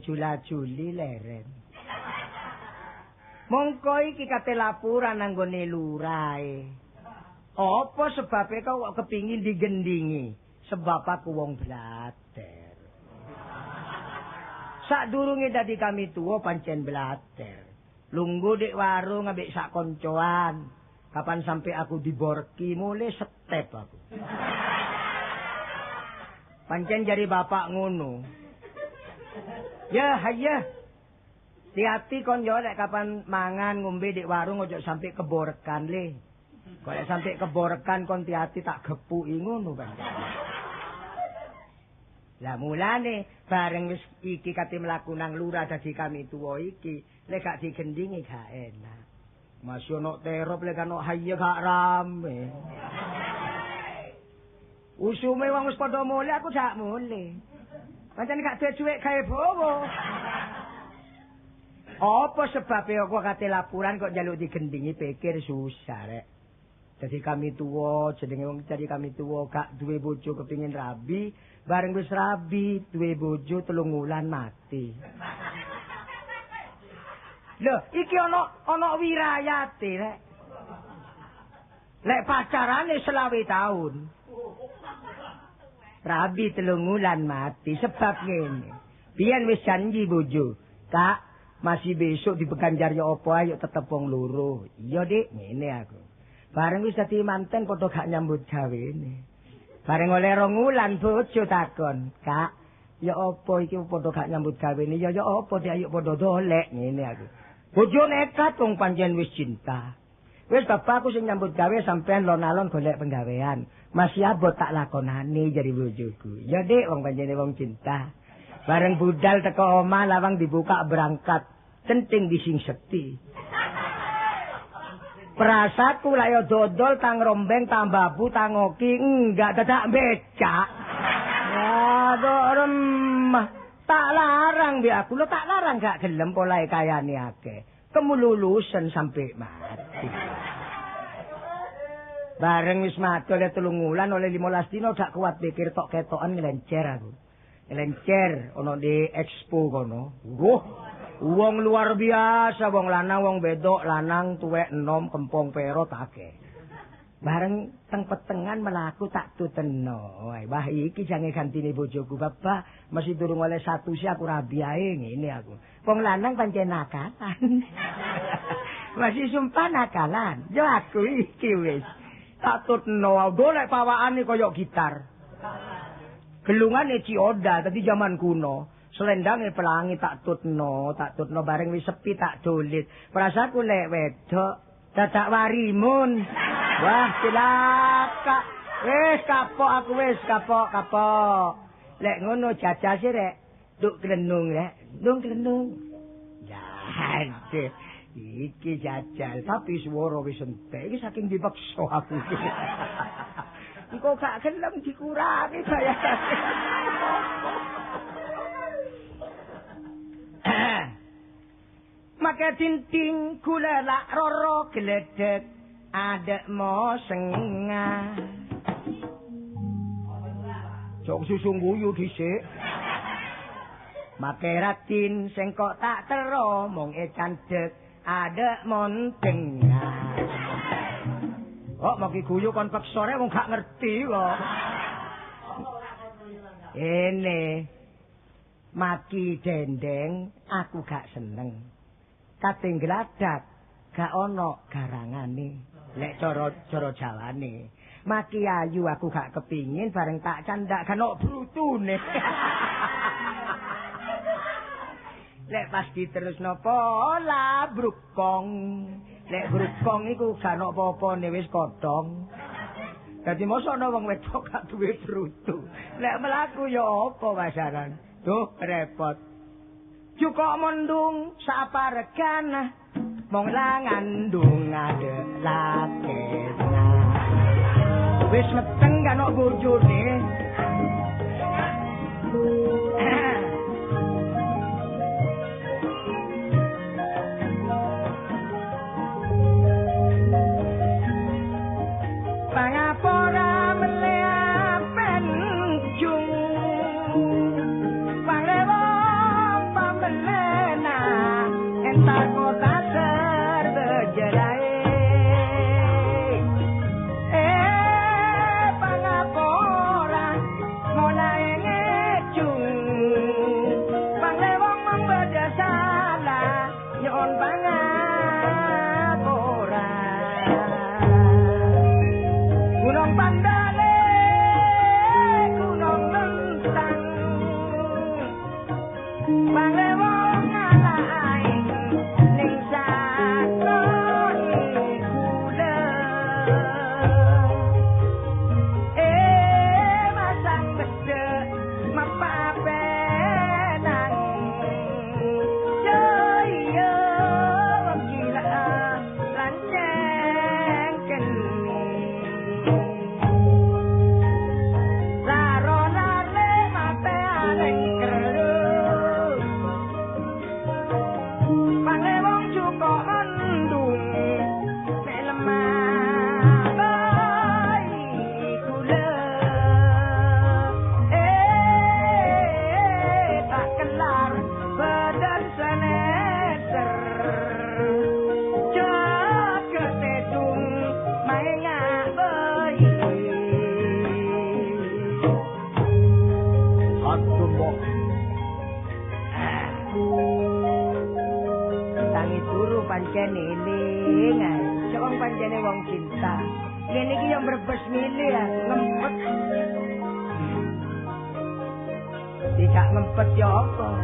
Jula-juli leren. Mongko iki kate laporan nanggone lurahe. Apa sebabe kok kepingin digendingi? Sebab aku wong blater. Sadurunge dadi kami tuwa pancen blater. Lungguh dik warung ambek sak koncoan. Kapan sampai aku diborki mulai step aku. Pancen jari bapak ngono. Ya, hayah. Hati-hati kon yo nek kapan mangan ngombe di warung ojo sampai keborekan le. Kok nek sampai keborekan kon hati-hati tak gepuki ngono kan. Lah mulane bareng wis iki kate mlaku nang lurah dadi kami tuwa iki, lek gak digendingi gak enak. Masih ono terop lek ono hayah gak rame. Usume wong wis padha mule aku gak mule. Pancen gak duwe cuwek gawe bowo. Apa sebabnya aku kate laporan kok njaluk digendingi pikir susah rek. Jadi kami tuwa, jenenge wong jadi kami tuwa gak duwe bojo kepingin rabi, bareng wis rabi duwe bojo 3 wulan mati. Lho, iki ana wirayate rek. Lek pacarane 20 tahun. Rabi 3 wulan mati sebab ngene. Biyen wis janji bojo, Kak, masih besok dibeganjar ya apa ayo tetep wong loro. Iya, Dik, ngene aku. Bareng wis dadi manten padha gak nyambut gawene. Bareng oleh 2 wulan bojo takon, Kak, ya apa iki padha gak nyambut gawene? Ya apa Dik ayo padha dolek ngene aku. Bojo nekat wong pancen wis cinta. Wis bapakku sing nyambut gawe sampean lon-alon golek penggawean. Masih abot tak lakonane jari bojoku. Ya Dik, wong panjene wong cinta. Bareng budal teko omah lawang dibuka berangkat. Centing dising sekti. Perasaku lak yo dodol tang rombeng tambah bu tangoki enggak dadak becak. Aduh remah. Tak larang bi aku lo tak larang gak gelem polahe kayane akeh. Kemululusan sampai mati. Bareng wis mati oleh 3 wulan oleh 15 dino gak kuat pikir tok ketokan ngelencer aku. Ngelencer ono di expo kono. Wong luar biasa, wong lanang wong bedok, lanang tuwek enom kempong perot akeh. Bareng teng petengan melaku tak tuteno. Wah iki jange gantine bojoku bapak, masih durung oleh 1 sih aku rabi ae ngene aku. Wong lanang pancen nakalan. Masih sumpah nakalan. Yo aku iki wis. Tak tutno, golek pawakane kaya gitar. Gelungane cioda tadi zaman kuno. Selendange pelangi tak tutno bareng wis sepi tak dolit. Perasaku lek wedok dadak warimun. Wah, cilaka. Wis kapok aku wis kapok. Lek ngono jajase rek nduk glenung rek. Ndung glenung. Jajal. Iki jajal tapi swara wis entek. Iki saking dipaksa aku. Engko gak gelem dikurangi bayar. Maka tinting kula lak roro gledek adek mo sengah. Jok susu guyu dhisik. Make ratin sing kok tak tero mung candek adek montengah. Kok maki guyu kon peksore wong gak ngerti kok. Ini maki dendeng aku gak seneng. Kating gladak gak ono garangane. Lek cara Jawane. Maki ayu aku gak kepingin bareng tak candak kan ono brutune. Lek pas diterusno pola brukong. Lek brukong iku gak ono apa-apane wis kodhong. Dadi mosok ana wong wedok gak duwe brutu. Lek mlaku ya apa wasaran. Duh repot. Cukok mendung saparegan mong langandung adelakena. Wis meteng kan kok bojone. Pangapora meleapen jung Pangrewo pamelena entar kota serbejerai pangapora mulai ngejung Pangrewo memberdasala nyon pangapora Gunung Pandale, Gunung Lentang, Pangrewo ngalahin ning sakoni kula. Masang bedhek mapapenan. Yo yo wong gila lan cengken. Pancen eling ae. Wong pancene wong cinta. Ngene iki yo mbrebes milih ya, ngempet. Tidak ngempet yo apa?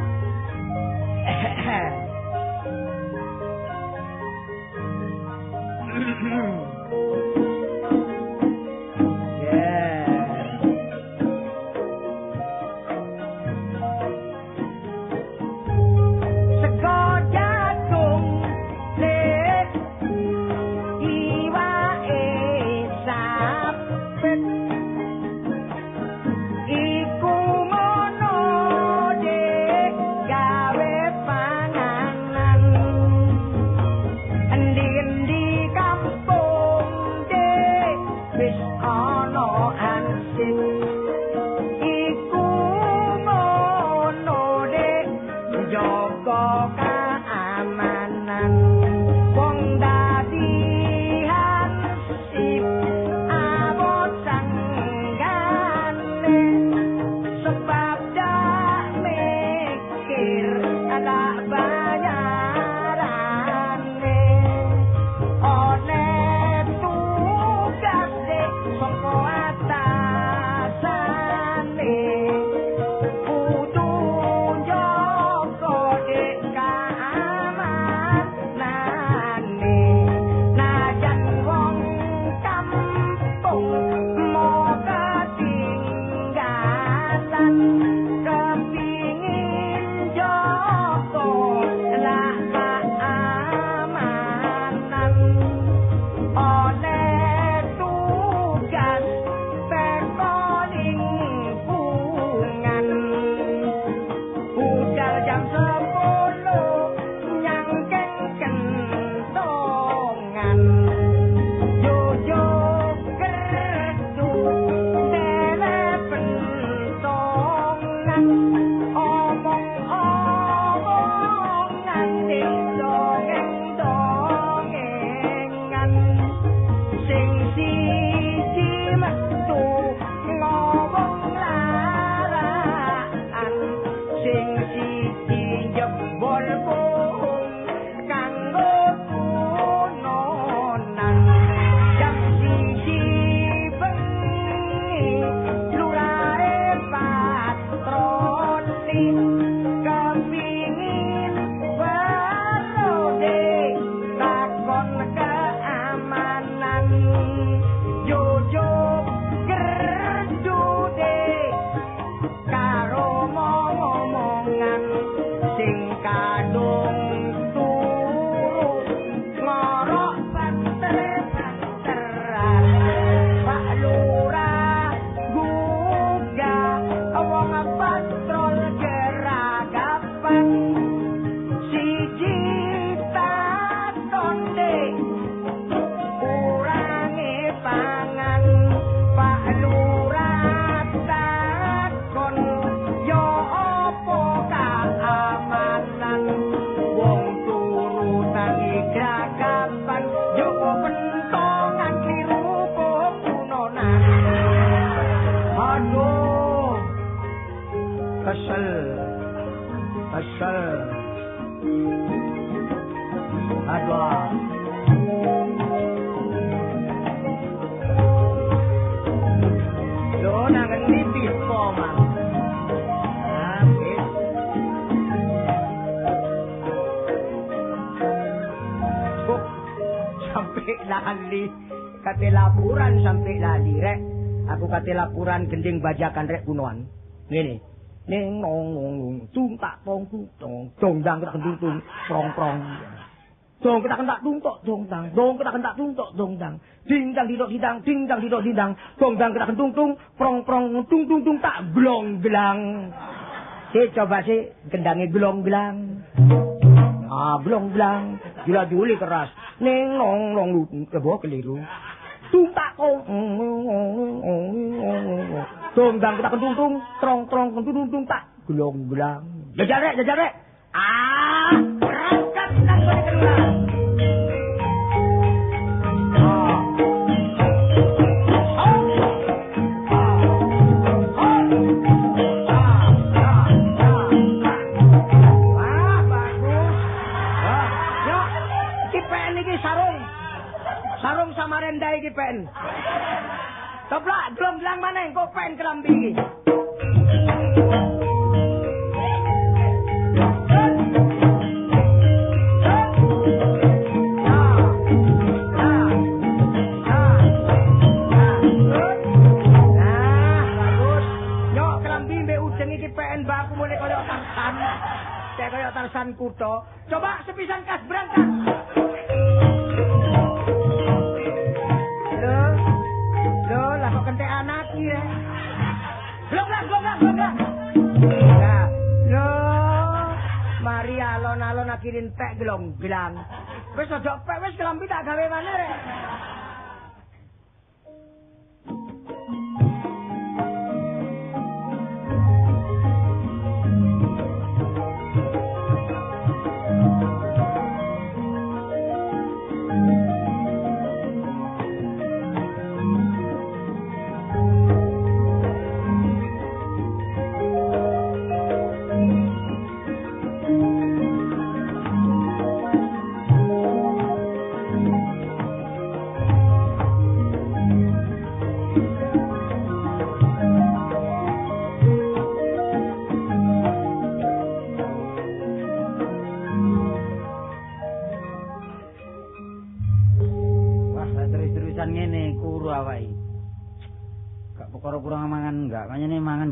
Yo sing kadung turu ngorok banter-banteran Pak Lurah gugah wong patrol geragapan siji tatonde urange pangan Pak Lurah takon yo apa kaamanan wong turu tangi gragapan yo pentongan kliru kunonan aduh kesel aduh lo nangan di pipo mang habis sampai lali kate laporan sampai lali rek aku kate laporan gending bajakan rek kunoan ngene ning nong nong tung tak tong tung dong dang tak tung prong prong dong kita kentak tung tok dong dang dong kita kentak tung tok dong dang ding dang didok didang ding dang didok didang dong dang kita kentung tung prong prong tung tung tung tak glong gelang coba sih gendangnya glong gelang blong gelang gila juli keras ning nong nong kebo keliru tung tak kong dong kita kentung trong trong kentung tak glong gelang jajar rek berangkat nang keluar sarung sama rendah iki pen. Coplak glong-glang maneh engko pen kelambi iki. Kaya Tarsan Kuto. Coba sepisan kas berangkat. Loh, lah kok kentek anak ya. Blok. Nah, loh, mari alon-alon akhirin tek gelong-gelang. Wis aja pek wis kelambi tak gawe maneh rek.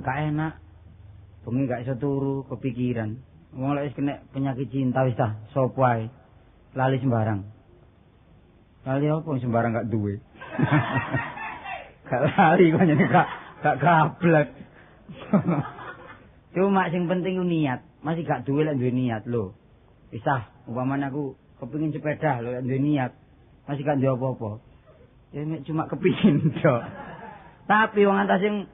Gak enak. Bengi gak iso turu, kepikiran. Wong lek wis kena penyakit cinta wis ta, sapa ae. Lali sembarang. Lali apa sembarang gak duwe. Gak lali kok jenenge gak gablek. Cuma sing penting niat, masih gak duwe lek duwe niat lho. Wis ah, umpamane aku kepengin sepeda lho lek duwe niat, masih gak duwe apa-apa. Ya cuma kepingin tok. Tapi wong antas sing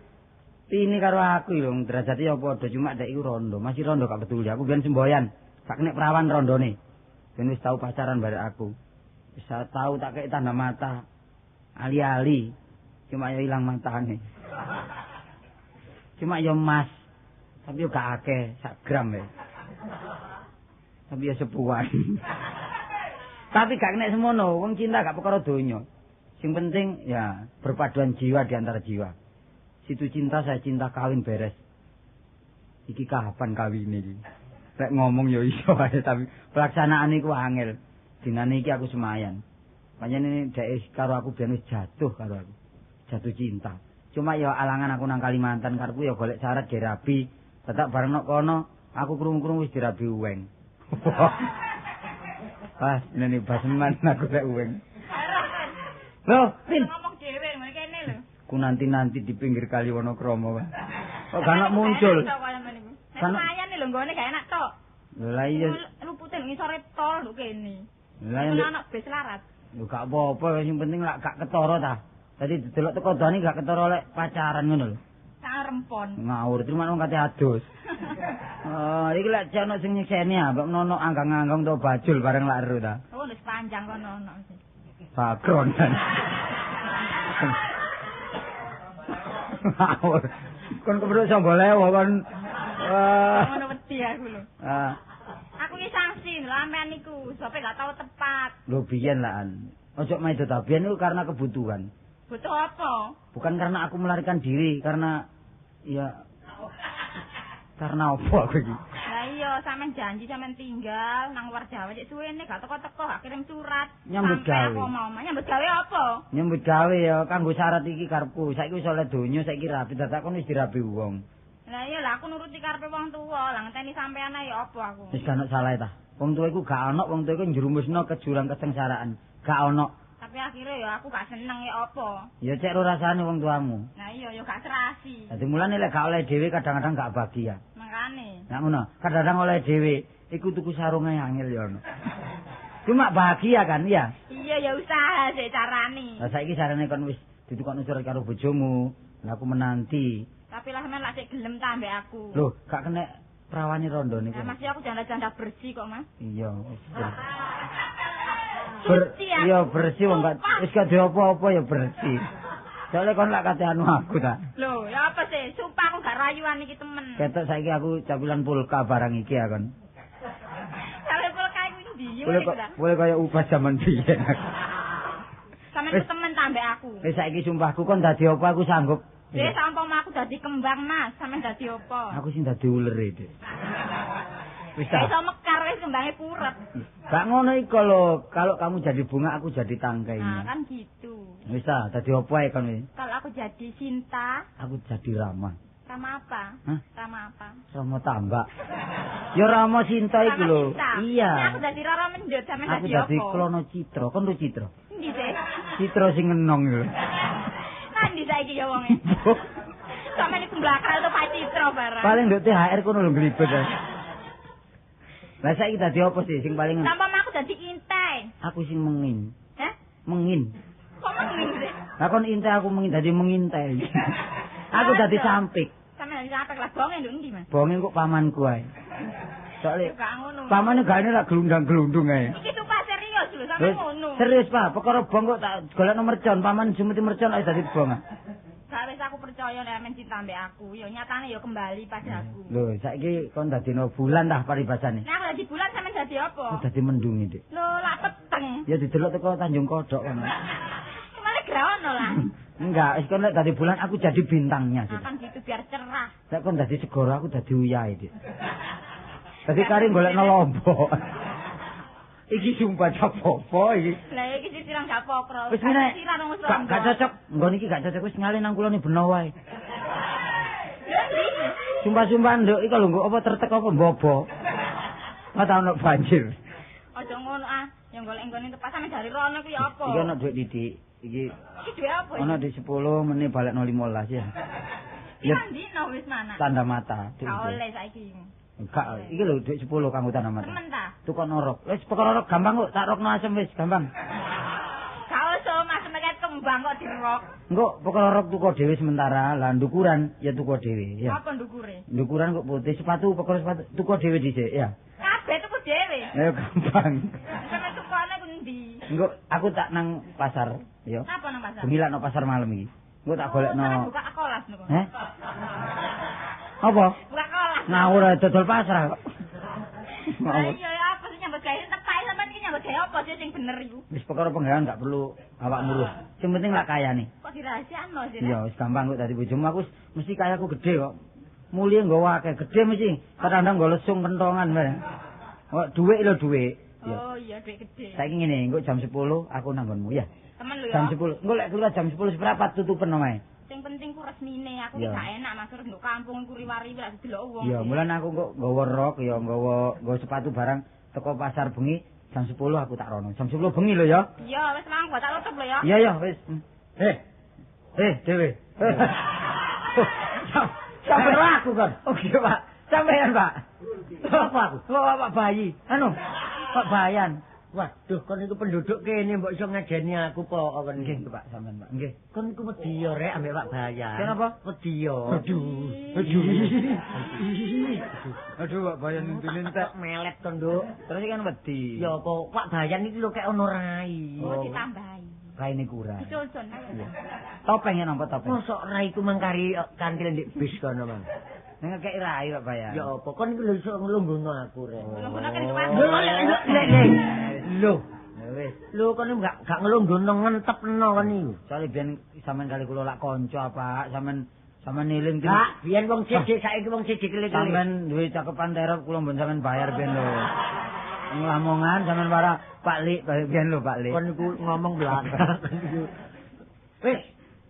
ini karo aku lho, derajate ya padha cuma dek iku rondo, masih rondo gak peduli. Aku biyen semboyan, gak kena perawan rondone. Ben wis tau pacaran barek aku. Wis tau tak kei tanda mata. Ali-ali, cuma ya ilang matane. Cuma ya emas, tapi yo gak akeh, sak gram ya. Tapi ya sepuan. Tapi gak kena semono, wong cinta gak perkara donya. Sing penting ya berpaduan jiwa di antara jiwa. Situ cinta saya cinta kawin beres. Iki kapan kawin iki? Lek ngomong ya iso ae tapi pelaksanaan iku angel. Dinane iki aku semayan. Panjenengan dhek karo aku ben wis jatuh karo aku. Jatuh cinta. Cuma ya alangan aku nang Kalimantan karepku ya golek syarat ge rabi. Tetap bareng nok kono Aku krungu-krungu wis dirabi uweng. Pas nene baseman aku lek uweng. Loh, Pin. Ngomong dhewe ngene kene lho. Ku nanti-nanti di pinggir kali Wonokromo. Kok gak enak muncul. Nek lumayan lho nggone gak enak tok. Lah iya. Lupute ngisore tol lho kene. Lah iya. Anak bis larat. Lho gak apa-apa, sing penting lak gak ketara ta. Dadi delok teko dani gak ketara lek pacaran ngono lho. Sak rempon. Ngawur terima nang kate adus. Oh, iki lek ana sing nyekseni ah, mbok nono anggang-anggang to bajul bareng lak ero ta. Oh, wis panjang kono ono. Sakron. Ngawur. Kon kebro sanggo lewo kon. Ngono wedi aku lho. Aku iki sanksi lamen niku, sope gak tau tepat. Lho biyen lah. Ojo main biyen itu karena kebutuhan. Butuh apa? Bukan karena aku melarikan diri, karena ya karena apa aku iki? Lah iya, sampean janji sampean tinggal nang luar Jawa cek suwene gak teko-teko, gak kirim surat. Nyambut Sampai gawe. Aku mau nyambut gawe apa? Nyambut gawe ya kanggo syarat iki karepku. Saiki wis oleh donya, saiki rabi dadak kon wis dirabi wong. Lah iya lah aku nuruti karepe wong tuwa, lah ngenteni sampean ae ya apa aku. Wis gak ono salah ta. Wong tuwa iku gak ono, wong tuwa iku njerumusno ke jurang kesengsaraan. Gak ono. Tapi akhirnya ya aku gak seneng ya apa. Ya cek ro rasane wong tuamu. Nah iya ya gak serasi. Dadi mulane lek gak oleh dhewe kadang-kadang gak bahagia. Makane. Nah ngono, kadang-kadang oleh dhewe iku tuku sarunge angel ya ono. Cuma bahagia kan ya. Iya ya usaha sik carane. Lah saiki sarane kon wis ditukokno surat karo bojomu. Lah aku menanti. Tapi lah men lak sik gelem ta ambek aku. Loh, gak kena prawane rondo niku. Nah, masih aku janda-janda bersih kok, Mas. Iya, wis. Suci aku. Iya bersih wong gak wis gak apa-apa ya bersih. Soale kon lak kate anu aku ta. Loh, ya apa sih? Sumpah aku gak rayuan iki temen. Ketok saiki aku capilan pulka barang iki ya kon. Sampe pulka iku ndi? Boleh kaya ubah zaman biyen. Sampe temen ta ambek aku. Wis saiki sumpahku kon dadi apa aku sanggup. Dek sampama aku dadi kembang, Mas. Sampe dadi apa? Aku sing dadi ulere, Dik. Wis ta. Iso mekar wis kembange puret. Gak ngono iku lho, kalau kamu jadi bunga aku jadi tangkai. Nah, kan gitu. Wis ta, dadi apa ae kon iki? Kalau aku jadi Sinta, Aku jadi Rama. Rama apa? Hah? Rama apa? Rama tambak. Ya Rama Sinta iku lho. Rama Sinta. Iya. Aku dadi Rara Mendut sampe Aku dadi apa? dadi Klono Citra. Kon lu Citra. Endi sih? Citra sing ngenong lho. Nanti saiki ya wonge. Sampe niku mblakal to Pak Citra barang. Paling nduk THR kono lho glibet. Lah saiki dadi apa sih sing paling Sampama aku dadi intai. aku sing mengin. Hah? Mengin. Kok mengin sih? Lah kon intai aku mengin dadi mengintai. Aku dadi sampik. Sampe dadi sampik lah bonge lho endi, Mas? Bonge kok pamanku ae. Soale Gak ngono. pamane gak lak gelundang-gelundung ae. Iki sumpah serius lho sampe ngono. Serius, Pak. Perkara bong kok tak golekno mercon, paman jumeti mercon ae dadi bong. Gak wis aku percaya nek men cinta ambek aku, ya nyatane ya kembali padaku. Lho, saiki kon dadino bulan dah paribasane. Nek aku dadi bulan sampe dadi apa? Dadi mendungi, Dik. Lho, lak peteng. Ya didelok teko Tanjung Kodok kono. Malah grawono lah. Enggak, wis kon lek dadi bulan aku jadi bintangnya, Dik. Akan gitu biar cerah. Lek kon dadi segara aku dadi uyahe, Dik. Dadi kari golekno lombok. Iki sumpah apa iki. Lah iki sirang gak pokro. Wis meneh. Sirang wis Gak cocok. Nggon iki gak cocok wis ngale nang kulone beno wae. Sumpah-sumpah nduk iki lho nggo apa tertek apa mbobo. Ora ono banjir. Aja ngono ah, yang golek nggone tepat sampe dari rono ku ya apa? Iki ono dhuwit didik. Iki Iki duwe apa? ono di 10 meneh balekno 15 ya. Ya ndino wis mana? Tanda mata. Gak oleh saiki. Gak, iki lho dhuwit 10 kanggo tanda mata. Temen ta? Tukon orok. Wis perkara orok gampang kok, tak rokno asem wis gampang. Gak usah mas meket kembang kok dirok. Engko perkara orok tuku dhewe sementara, lah ndukuran ya tuku dhewe ya. Apa ndukure? Ndukuran kok putih sepatu perkara sepatu tuku dhewe dhisik ya. Kabeh tuku dhewe. Ayo gampang. Sampe tukane ku ndi? Engko aku tak nang pasar ya. Napa nang pasar? Gemilan nang pasar malam iki. Engko tak golekno. Buka kelas niku. Heh? Apa? Buka kelas. Ngawur dodol pasar kok. Lah iya ya apa sih nyambut gawe tepak sampean iki nyambut gawe apa sih sing bener iku? Wis perkara penggawean gak perlu awak murus. Sing penting lak kayane. Kok dirahasiakno sih? Iya, wis gampang kok dadi bojomu aku mesti kayaku gede kok. Mulia nggawa akeh gede mesti. Kadang-kadang nggo lesung kentongan bareng. Kok dhuwit lho dhuwit. Oh iya dhuwit gede. Saiki ngene, engko jam 10 aku nang nggonmu ya. Temen lho ya. Jam 10. Engko lek keluar jam 10 seprapat tutupen omahe. Sing penting ku resmine, aku ki gak enak Mas urip nduk kampung ku riwari lak delok wong. Ya, mulan aku kok nggawa rok ya nggawa sepatu barang teko pasar bengi jam 10 aku tak rono. Jam 10 bengi lho ya. Iya, wis mangko tak tutup lho ya. Iya wis. Dewe. Sampai aku kan. Oke, Pak. Sampean, Pak. Apa aku? Pak bayi. Pak Bayan. Waduh, kon iku penduduk kene mbok iso ngajeni aku po kon nggih, Pak, sampean, Pak. Nggih. Kon iku wedi yo rek ambek Pak Bayan. Kenapa? Wedi yo. Aduh, Pak Bayan entek melet to, Nduk. Terus kan wedi. Ya apa Pak Bayan iki lho kek ono rai. Oh, ditambahi. Raine kurang. Dicun-cun ayo. Topeng ya nampa topeng. Mosok rai ku mangkari kantil ndek bis kono, Mang. Nek kek rai Pak Bayan. Ya apa kon iku lho iso nglungguhno aku rek. Nglungguhno kan cuma. Lho, wis. Lho kon gak nglungguhno ngentepno kon iku. Soale biyen sampean kali kula lak kanca Pak, sampean niling ki. Kak, biyen wong sithik saiki wong sithik kele-kele. Sampean duwe cakepan terop kula mbon sampean bayar biyen lho. Lamongan sampean para Pak Lik biyen lho Pak Lik. Kon iku ngomong belakang. Wis,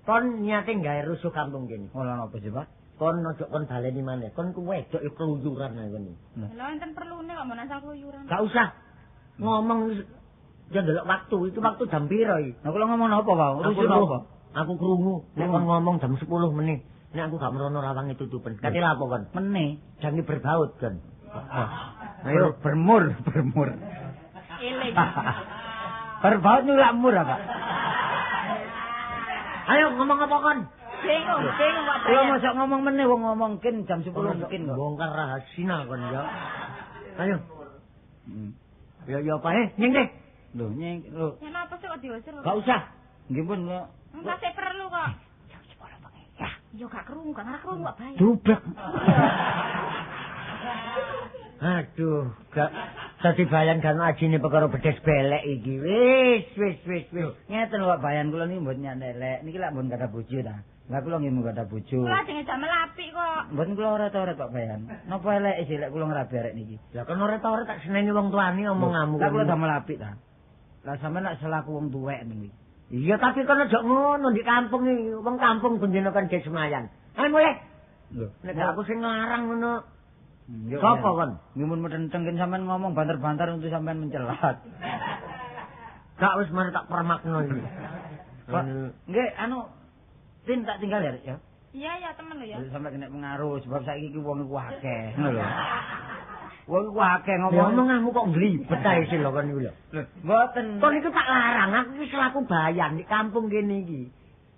kon niate gawe rusuh kampung kene. Ora napa sih, Pak? Kon ojo kon baleni maneh. Kon ku wedok keluyuran ae kon. Lha enten perlune kok mun asal keluyuran. Gak usah. Ngomong ya ndelok waktu, itu waktu jam piro iki? Nah, kula ngomong napa, Pak? Rusuh napa? Aku krungu nek kon ngomong jam 10 menit. Nek aku gak merono rawange tutupen. Kate lha apa kon? Meneh. Jange berbaut kon. Ayo bermur. Eling. Berbaut nyulak mur apa? Ayo ngomong apa kon? Bingung Pak Kula Bayan. mosok ngomong meneh wong ngomongkin jam 10 mungkin kok. Bongkar rahasia kon ya. Ayo. Hmm. Ya apa nyeng deh. Lho, lho. Ya napa sih kok diusir? Gak usah. Nggih pun kok. Enggak sih perlu kok. Ya, yo gak krungu, kan ora krungu Pak Bayan. Dublek. Aduh, gak dadi bayan kan ajine perkara bedes belek iki. Wis. Ngeten lho Pak Bayan kula niki mboten nyandelek. Niki lak mboten kada bojo ta. Lah kula nggih mung kada bojo. Kula jenenge jam melapik kok. Mboten kula ora-ora Pak Bayan. Napa elek sih lek kula ngrabi arek niki? Lah kan ora tau tak seneni wong tuane omonganmu. Lah kula damel apik ta. Lah sampean lak selaku wong tuwek niki. Iya tapi kan aja ngono di kampung iki. Wong kampung bendina kan ge semayan. Ayo mulai. Lho, nek aku sing nglarang ngono. Yo. Sapa kon? Ngimun medenteng sampean ngomong banter-banter untuk sampean mencelat. Gak wis mari tak permakno iki. Pak, nggih Tin tak tinggal ya. Iya temen lho ya. Sampai kena pengaruh sebab saiki iki wong iku akeh, ngono lho. Wong iku akeh ngomong kamu kok nglibet ae sih lho kon iku lho. Lho, mboten. Kon iku tak larang, aku iki selaku bayan di kampung kene iki.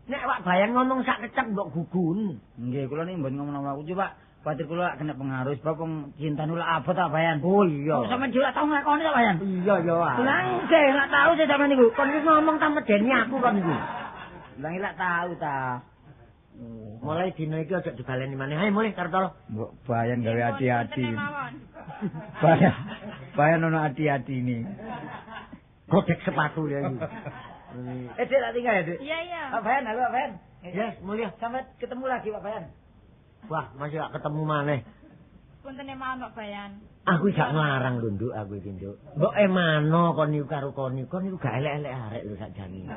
Nek Pak Bayan ngomong sak kecek mbok gugun. Nggih, kula niki mboten ngomong aku coba Patir kula kena pengaruh sebab wong cinta nula abot tak Bayan. Oh iya. Sampeyan juga tau ngakoni tak Bayan? Iya ya. Lah nggih, gak tau sih sampeyan niku. Kon iki ngomong ta medeni aku kon iku. Lah lak tau ta. Mulai dina iki aja dibaleni maneh. Ayo mulai Kartolo. Mbok Bayan gawe hati-hati. Bayan. Bayan ono hati-hati ini. Godek sepatu ya iki. Dek tak tinggal ya, Dek? Iya. Pak Bayan, halo Pak Bayan. Yes, mulia. Sampai ketemu lagi Pak Bayan. Wah, masih gak ketemu maneh. Puntene mau Pak Bayan. Aku gak nglarang lho, Nduk, aku iki, Nduk. Mbok emano kon niku karo kon niku gak elek-elek arek lho sakjane.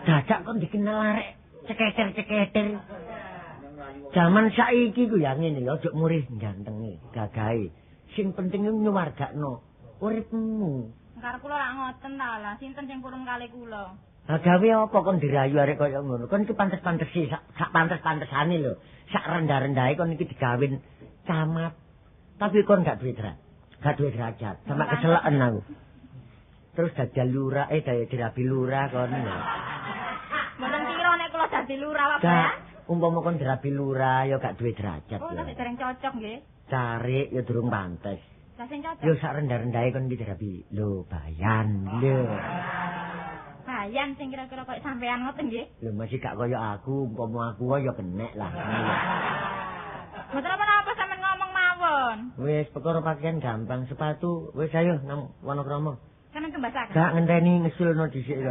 Dadak kon dikenal arek ceketer-ceketer. Zaman saiki ku ya ngene ya, ojo murih gantenge, gagahe. Sing penting nyuwargakno uripmu. Karo kula lak ngoten ta lah, sinten sing purun kali kula. Lah gawe apa kon dirayu arek kaya ngono? Kon iki pantes-pantesi, sak pantes-pantesane lho. Sak rendah-rendahe kon iki digawin camat. Tapi kon gak duwe derajat. Sama keselaken aku. Terus dadi lurah, dirabi lurah kon. Mboten kira nek kula dadi lurah Pak Gak, Bayan. umpama kon dirabi lurah ya gak duwe derajat. Oh, tapi dereng cocok nggih. Cari ya durung pantes. Lah sing cocok. Yo sak rendah-rendahe kon iki dirabi. Lho, Bayan. Lho. Bayan sing kira-kira koyo sampean ngoten nggih. Lho masih gak kaya aku, umpama aku ya kenek lah. Mboten apa-apa sampean ngomong mawon. Wis perkara pakaian gampang, sepatu wis ayo nang Wonokromo. Sampeyan kembasaken. Gak ngenteni ngesulno dhisik lho.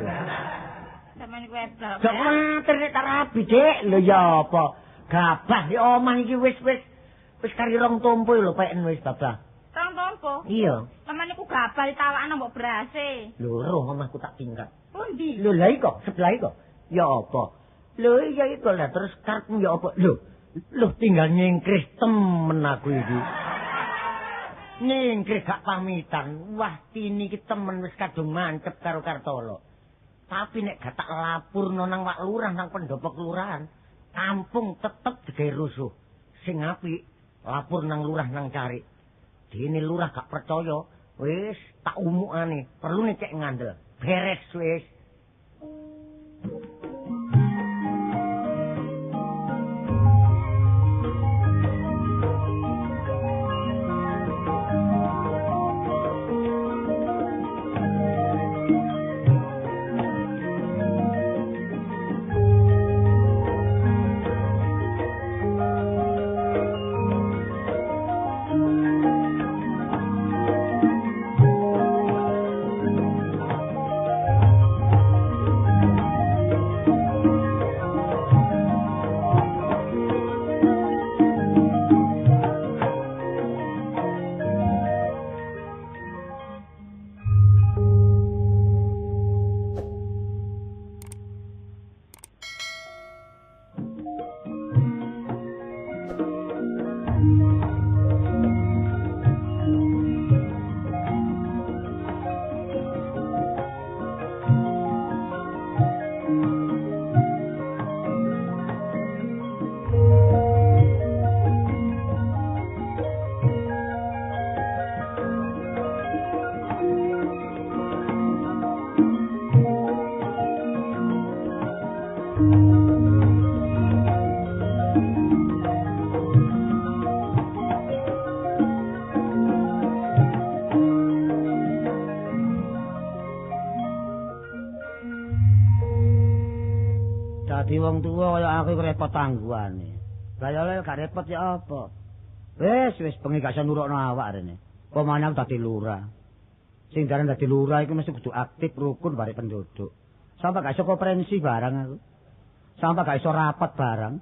Sampeyan iku eblak. Gak mater nek tak rabi, Dik. Lho ya apa? Gabah di omah iki wis kari rong tompo lho peken wis babah. Rong tompo. Iya. Sampeyan iku gabah ditawakan mbok berase. Lho roh omahku tak tingkat. Pundi? Lho lha iko, sebelah iko. Ya apa? Lho iya itu lah terus karepmu ya apa? Lho tinggal nyingkrih temen aku iki. Nyingkrih gak pamitan. Wah kini iki temen wis kadung mancep karo Kartolo. Tapi nek gak tak lapurno nang Pak Lurah nang pendopo kelurahan, kampung tetep digawe rusuh. Sing apik lapor nang lurah nang cari. Dene lurah gak percaya, wis tak umukane, perlu nek cek ngandel. Beres wis. Dadi wong tuwa kaya aku repot tangguhane. Lah ya gak repot ya apa? Wis bengi gak iso nurukno awak rene. Pemane aku dadi lurah. Sing jaran dadi lurah iku mesti kudu aktif rukun bare penduduk. Sampai gak iso konferensi barang aku. Sampai gak iso rapat barang.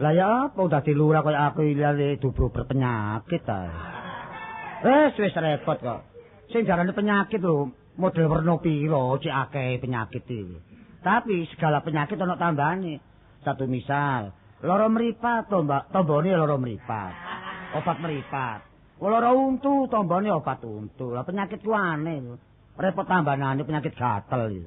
Lah ya apa dadi lurah kaya aku iki dubro berpenyakit ta. Wis repot kok. Sing jarane penyakit lho, model werna pira cek akeh penyakit iki. Tapi segala penyakit ana tambane. Satu misal, lara mripat tombone lara mripat. Obat mripat. Lara untu tombone obat untu. Lah penyakit ku aneh. Repot tambanane penyakit gatel iki.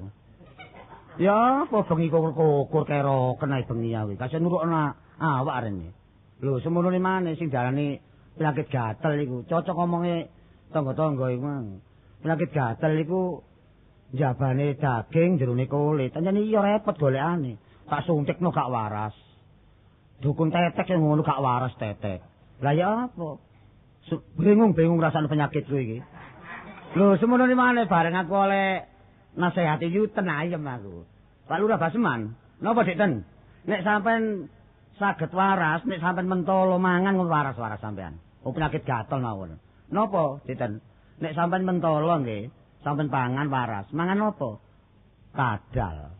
Ya, apa bengi kukur keroken ae bengi ae. Kasih nurukna awak rene. Lho, semono maneh sing diarani penyakit gatel iku. Cocok ngomonge tangga-tangga iku. Penyakit gatel iku jabane daging jerone kulit. Anjane iya repot golekane. Tak suntikno gak waras. Dukun tetek sing ngono gak waras tetek. Lah ya apa? Bingung rasane penyakitku iki. Lho, semono maneh bareng aku oleh nasihati yu ten ayem aku. Pak Lurah Baseman, napa Dik Ten? Nek sampean saged waras, nek sampean mentolo mangan waras-waras sampean. Oh penyakit gatel mawon. Napa Dik Ten? Nek sampean mentolo nggih, sampean pangan waras. Mangan apa? Kadal.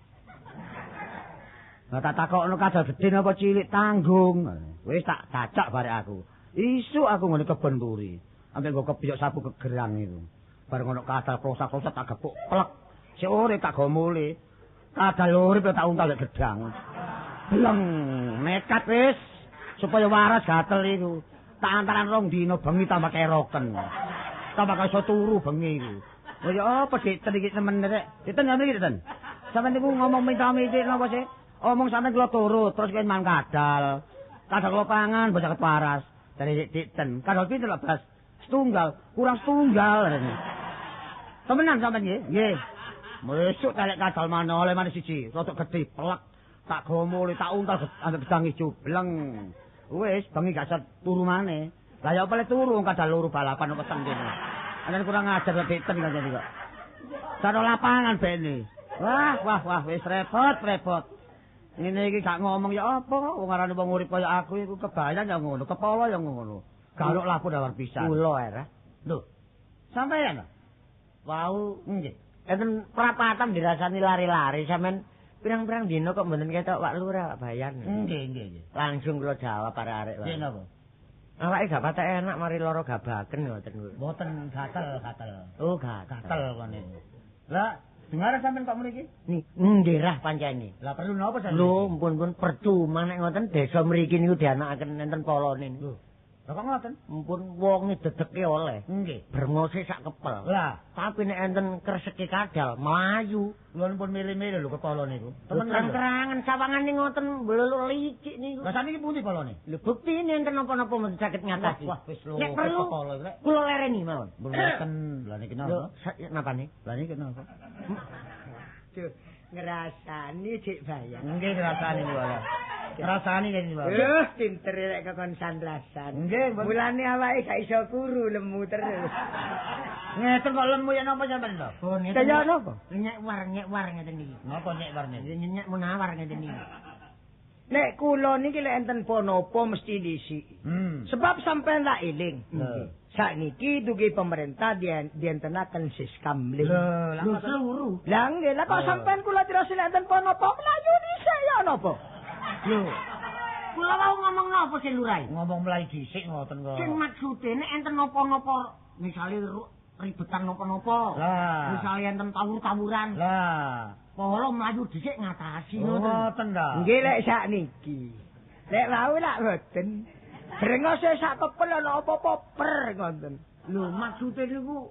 Lah tak takokno kadal gedhe napa cilik tanggung. Wis tak cacak barek aku. Isuk aku ngene kebon turi. Sampe nggo kepiyok sapu kegerang itu. Bareng ono kadal prosak-prosak tak gepuk plek. Sik urip tak go mule. Kadal urip tak untal lek gedang. Bleng, nekat wis supaya waras gatel iku. Tak antaran rong dina bengi tambah keroken. Tambah iso turu bengi iku. Oh ya apa Dik Ten iki temen rek. Dik Ten ngene iki Dik Ten. Sampeyan niku ngomong minta-minta napa sih? Omong sampeyan kula turut terus kowe mangan kadal. Kadal kula pangan bocah waras. Dari Dik Ten. Kadal pinten lho Bas? Setunggal, kurang setunggal rene. Temenan sampeyan nggih? Nggih. Mesuk telek kadal maneh oleh maneh siji, rodok gedhe plek. Tak gomole, tak untal ambek gedang ijo bleng. Wis bengi gak iso turu maneh. Lah ya apa le turu kadal loro balapan kok weteng kene. Ana kurang ajar Dik Ten kanjeng kok. Sano lapangan bene. Wah, wis repot. Ngene iki gak ngomong ya apa, wong arane wong urip kaya aku iku kebayan ya ngono, kepala ya ngono. Galuk laku dawar pisan. Kula era. Lho. Sampeyan? Wau, nggih. enten prapatan dirasani lari-lari sampean pirang-pirang dina kok mboten ketok Pak Lurah Pak Bayan. Nggih. Langsung kula jawab arek-arek. Nggih napa? Awake gak patek enak mari lara gabaken mboten. Mboten gatel. Oh, gatel kene. Lah, Dengar sampean kok mriki? Nggih pancene. Lah perlu napa sampean? Lho, mpun percuma nek ngoten desa mriki niku dianakaken enten polone niku. Lah kok ngoten? Mpun wonge dedeke oleh. Nggih. Brengose sak kepel. Lah, tapi nek enten kreseke kadal mlayu. kula pun milih-milih lho kepala niku. Temen terang-terangan sawangane ngoten bleluk licik niku. Lah saniki pundi polone? Lho buktine enten napa-napa mesti saged ngatasi. Wah, wis lho. Nek perlu kepala rek. kula lereni mawon. Mboten. Lah niki napa? Napane? Lah niki napa? Duh, ngrasani Dik Bayang. Nggih ngrasani niku ala. Ngrasani kene niku. Pinter rek kekon sandrasan. Nggih, mulane awake gak iso kuru lemu terus. Ngeten kok lemu ya napa sampean to? Oh, ngeten. Kaya napa? Nyek war ngeten iki. Napa nyek warne? Nyek munawar ngeten iki. Nek kula niki lek enten ponopo mesti dhisik. Sebab sampean tak eling. Sakniki dugi pemerintah dientenaken siskamling. Lho, seluruh. Lah nggih, lah kok sampean kula dirasa lek enten ponopo mlayu dhisik ya napa? Lho. Kula wau ngomong napa sih Lurai? Ngomong mlayu dhisik ngoten kok. Sing maksude nek enten napa-napa misale ribetan napa-napa. Lah. Misale enten tawur-tawuran. Lah. Polo mlayu dhisik ngatasi Ngoten ta. Nggih lek sakniki. Lek wau lak boten. Brengose sak kepel ana apa-apa per ngoten. Lho maksude niku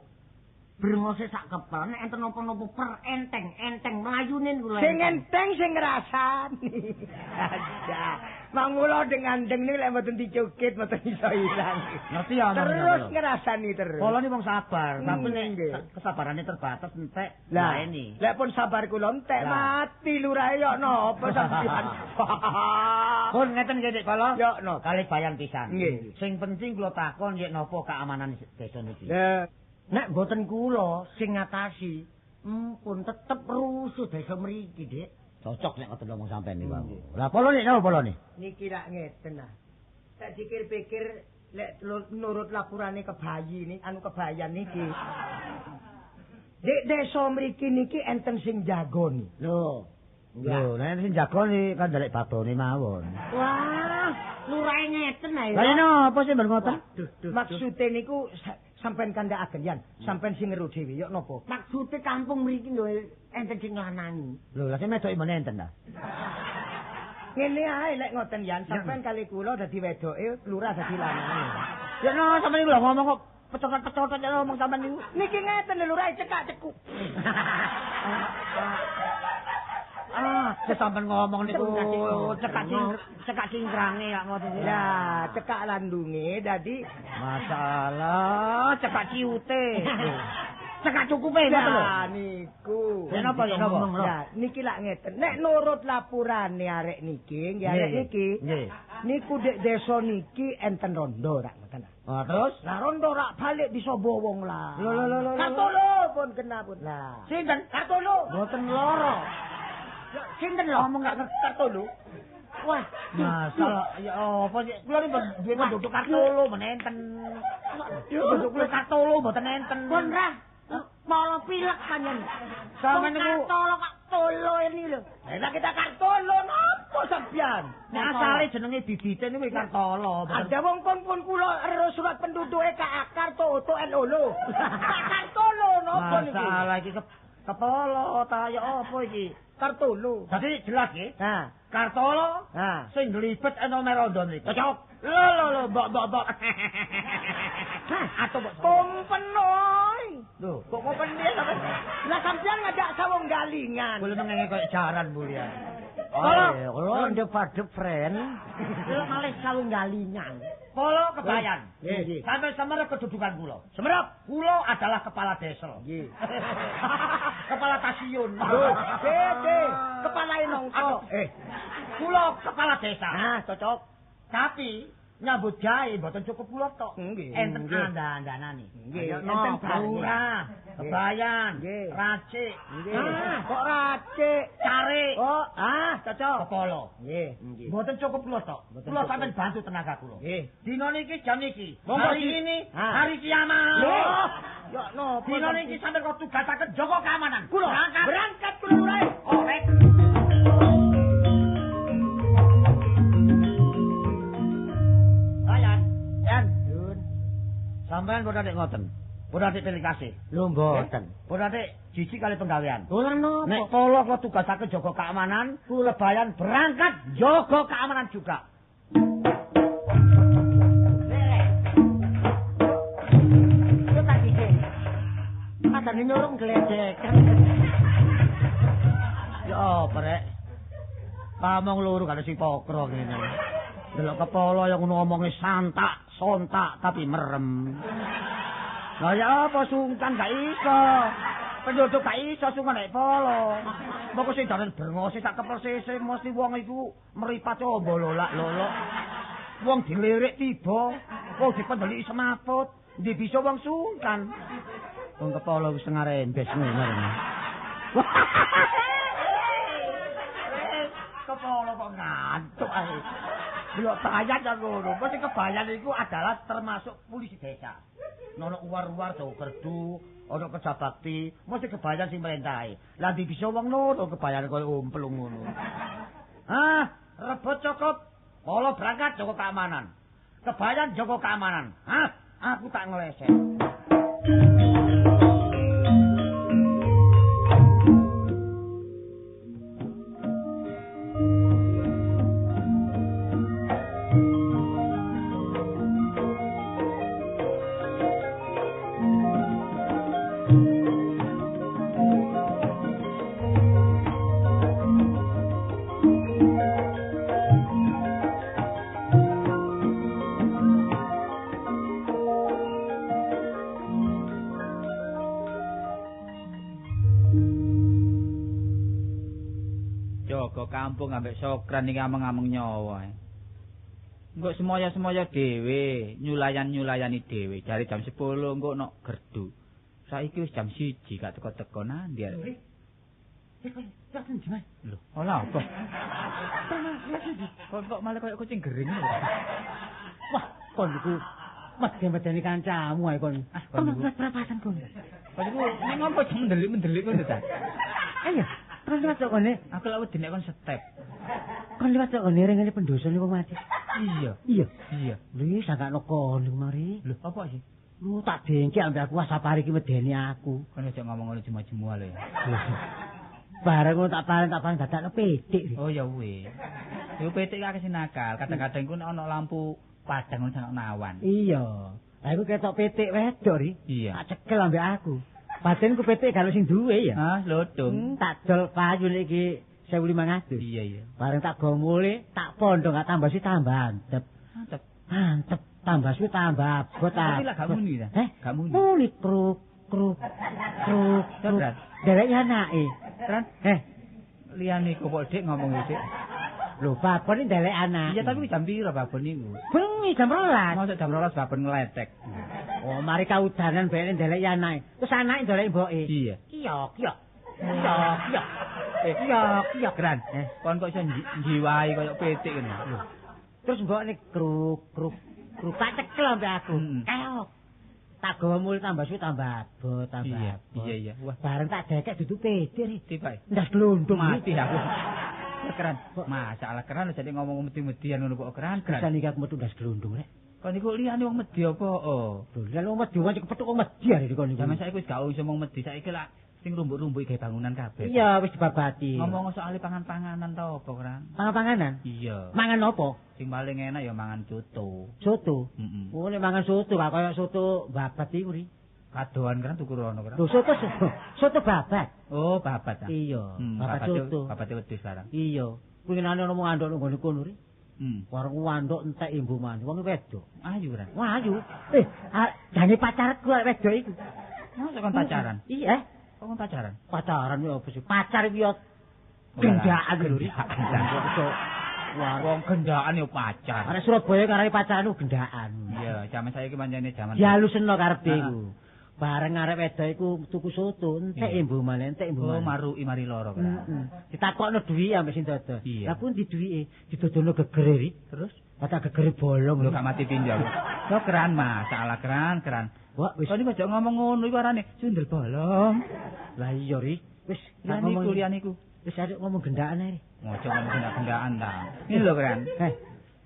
brengose sak kepel nek enten napa-napa per enteng mlayune kula. Sing enteng sing ngrasani. Ada. Mangulo dengan deng niku lek mboten dicukit mboten iso ilang. Ngerti ya Terus ngrasani terus. Kula ni wong sabar, tapi nek nggih. kesabarane terbatas entek. Lah ini. lek pun sabar kula entek mati lurae yo napa sampeyan. Pun ngeten nggih Dik Kala. Yo no. Kali bayan pisan. Nggih. Sing penting kula takon yen napa keamanan desa niki. Lah Nek boten kula sing ngatasi, pun tetep rusuh desa mriki, Dik. Cocok nek ngoten ngomong sampean niku. Lah polone napa polone? niki lak ngeten nah. Tak pikir-pikir lek nurut lapurane kebayi anu kebayan niki. Dek desa mriki niki enten sing jagoni. Lho. Lho, nek sing jagoni kan dalek batone mawon. Wah, lurae ngeten ae. Lah napa sih ben ngoten? Maksude niku sampean kandhakaken yan, sampean sing ngeru dhewe yo napa? Maksude kampung mriki lho enten sing lanangi. Lho, lah sing medoki men enten ta? Ngene ae lek ngoten yan, sampean kali kula dadi wedoke, lurah dadi lanange. Ya no, sampean niku lho ngomong kok pecot-pecot ya ngomong sampean niku. Niki ngeten lho lurah cekak-cekuk. Sampean ngomong niku cekak cingkrange ya ngoten. Lah, cekak landunge dadi masalah cekak ciute. Cekak cukupe ngoten lho. Lah niku. Ya napa ya napa? Lah niki lak ngeten. Nek nurut lapurane arek niki, nggih arek niki. Nggih. Niku dek desa niki enten rondo rak ngoten. Terus Lah rondo rak balik bisa bowong lah. Lho. Katolo pun kena pun. Lah. Sinten? Katolo. Mboten loro. Sinten lho? Ngomong gak ngerti Katolo. Wah, masalah ya apa sih? Kula ni duwe penduduk Kartolo menenten. Penduduk kula Kartolo mboten enten. Pun ra. Polo pilek panjen. Sampeyan niku Kartolo ini lho. lah kita Kartolo napa sampean? Asale jenenge bibite niku Kartolo. Ada wong pun kula ero surat penduduke ka Karto LO. Kartolo napa niku? Masalah iki kepala ta ya apa iki? Kartolo. Dadi jelas nggih. Nah, Kartolo sing glibet ana merondo niku. Cocok. Lho, mbok. atau kompenoy. Lho, Kok kompeni sampean? Lah sampean ngajak sawung galingan. kula mengenge koyo jaran bulian. Kalau ndep-ndep friend, lho malih sawung galingan. Polo kebayan. Nggih. Sampai semerep kedudukan kula. Semerep kula adalah kepala desa. Nggih. Kepala stasiun. Dede, kepala nongko. Kula kepala desa. Nah, cocok. Tapi nyambut gawe mboten cukup kula tok. Nggih. Enten andan-andanane. Nggih, Enten enten lurah, kebayan, Nggih. racik. Kok racik? Cari. Oh, cocok. Kepala. Nggih. Mboten cukup kula tok. Kula sampeyan bantu tenaga kula. Nggih. Dina niki jam niki. Monggo, Hari Ci. ini Ah. hari kiamat. Loh, yo napa? Dina niki sampeyan kok tugasaken jaga keamanan. Kula berangkat kula mulai. Korek. Yan. Sampeyan kok nek ngoten. pun atik pilih kasih. Lho mboten. Pun atik jijik kali penggawean. Lho lan napa? Nek kula kula tugasake jaga keamanan, kula bayan berangkat jaga keamanan juga. Yo tak iki. Padane nyurung gledekan. Ya apa rek? Pamong loro karo sing pokro ngene. Delok kepala yang ngomongi santak, sontak tapi merem. Lah ya apa sungkan gak iso. Penduduk gak iso sungkan nek polo. Moko sing dalan brengose sak kepersese mesti wong iku mripat ombo lolak lolok. Wong dilirik tiba, wong dipendelik semaput, ndi bisa wong sungkan. Wong kepala wis ngarembes ngono. Kepala kok ngantuk ae. Delok bayat ya ngono. Mesti kebayan iku adalah termasuk polisi desa. Nono uwar-uwar do kerdu, ono kerja bakti, mesti kebayan sing merintahi. Lah ndi bisa wong ngono kebayan koyo umplung ngono. Ah, rebut cukup. Kala berangkat jaga keamanan. Kebayan jaga keamanan. Hah? Aku tak ngeleset. Kampung ambek sokran iki ameng-ameng nyawa. Engko semoyo-semoyo dhewe, nyulayan-nyulayani dhewe. Jare jam 10 engko nok gerdu. Saiki wis jam 1 gak teko-teko nandi. Lho, ora apa? Kok malah koyo kucing gering lho. Wah, kon iku medeni kancamu ae kon. Kon berapatan kon. Kon iku ning ngopo mendelik-mendelik ngono ta? Ayo. Kon liwat kok ngene, aku lak wedi nek kon step. Kon liwat kok ngene rene pendosa niku mati. Iya. Iya. Lho sakakno kon niku mari. Lho, apa sih? Lu tak dengki ambek aku Wasapari iki medeni aku. Kon aja ngomong ngono cuma-cuma lho ya. Bareng ngono tak pareng dadakno petik. Oh ya wis. Yo petik akeh sinakal, kadang-kadang ku ana lampu padang ngono nawan. Iya. Lah iku ketok petik wedok ri. Iya. Tak cekel ambek aku. Batinku petik kalau sing duwe ya. Ah, lodong. Tak dol payu iki 1500. Iya. Bareng tak go mule, tak pondok gak tambah sih tambah antep. Antep. Tambah sih tambah abot. Tapi lah gak muni ta? Gak muni. Muni kruk. Terus. Derek anake. Terus. Liyane kok Dik ngomong Dik. Lho, babon iki ndelek anak. Iya, tapi jam piro babon niku? Bengi jam 12. Mosok jam 12 babon ngletek. Oh, mari kaudanan bae ndelek anake. Terus anake ndelek mboke. Iya. Kiyok. Kran. Kon kok iso njiwahi koyo petik ngono. Terus mbokne kruk. Tak cekel ambek aku. Keok. Tak gawa mul tambah suwi tambah abot, Iya. Wah, bareng tak dekek dudu petik. Tiba. Ndas glundung mati aku. Keran. Masalah keran jadi ngomong medi-median ngono kok keran. Bisa iki aku metu ndas glundung rek. Kon niku liyane wong medi apa? Oh. Lho, liyane wong medi wong kepethuk wong medi arek kon niku. Zaman saiki wis gak iso wong medi, saiki lak sing rumbuk-rumbuk gawe bangunan kabeh. Iya, wis dibabati. Ngomong soal pangan-panganan ta apa, Kran? Pangan-panganan? Iya. Mangan apa? Sing paling enak ya mangan soto. Soto? Heeh. Oh, nek mangan soto gak kaya soto babat iku ri. Kadoan kan tuku rono, Kran. Lho, soto babat. Oh, babat ta. Iya, babat soto. Babate wedhus barang. Iya. Kuwinane ono mung andok nang kono ri. Warung wandok entek imbu mandi. Wong wedok. Ayu, Kran. Wah, ayu. Jane pacarku wedok iku. Masa kon pacaran? Iya. Kok kon pacaran? Pacaran yo apa sih? Pacar iki yo gendaan lho ri. Wong gendaan yo pacar. Arek Surabaya karane pacaran ku gendaan. Iya, jaman saiki pancene jaman. Ya halusno karepe iku. Bareng arek wedok iku tuku soto, entek imbu maneh, entek imbu. Oh, maruki mari loro kan. Ditakokno duwi ambek sing dodo. Lah pun di duwike, didodono gegere ri. Terus kata gegere bolong. Lho gak mati pinjol. Yo keran masalah keran. Wah, wis. Kok aja ngomong ngono iku arane sundel bolong. Lah iya ri. Wis liyaniku. Wis arek ngomong gendaan ae. Ngojo ngomong gendaan ta. Ini lho keran.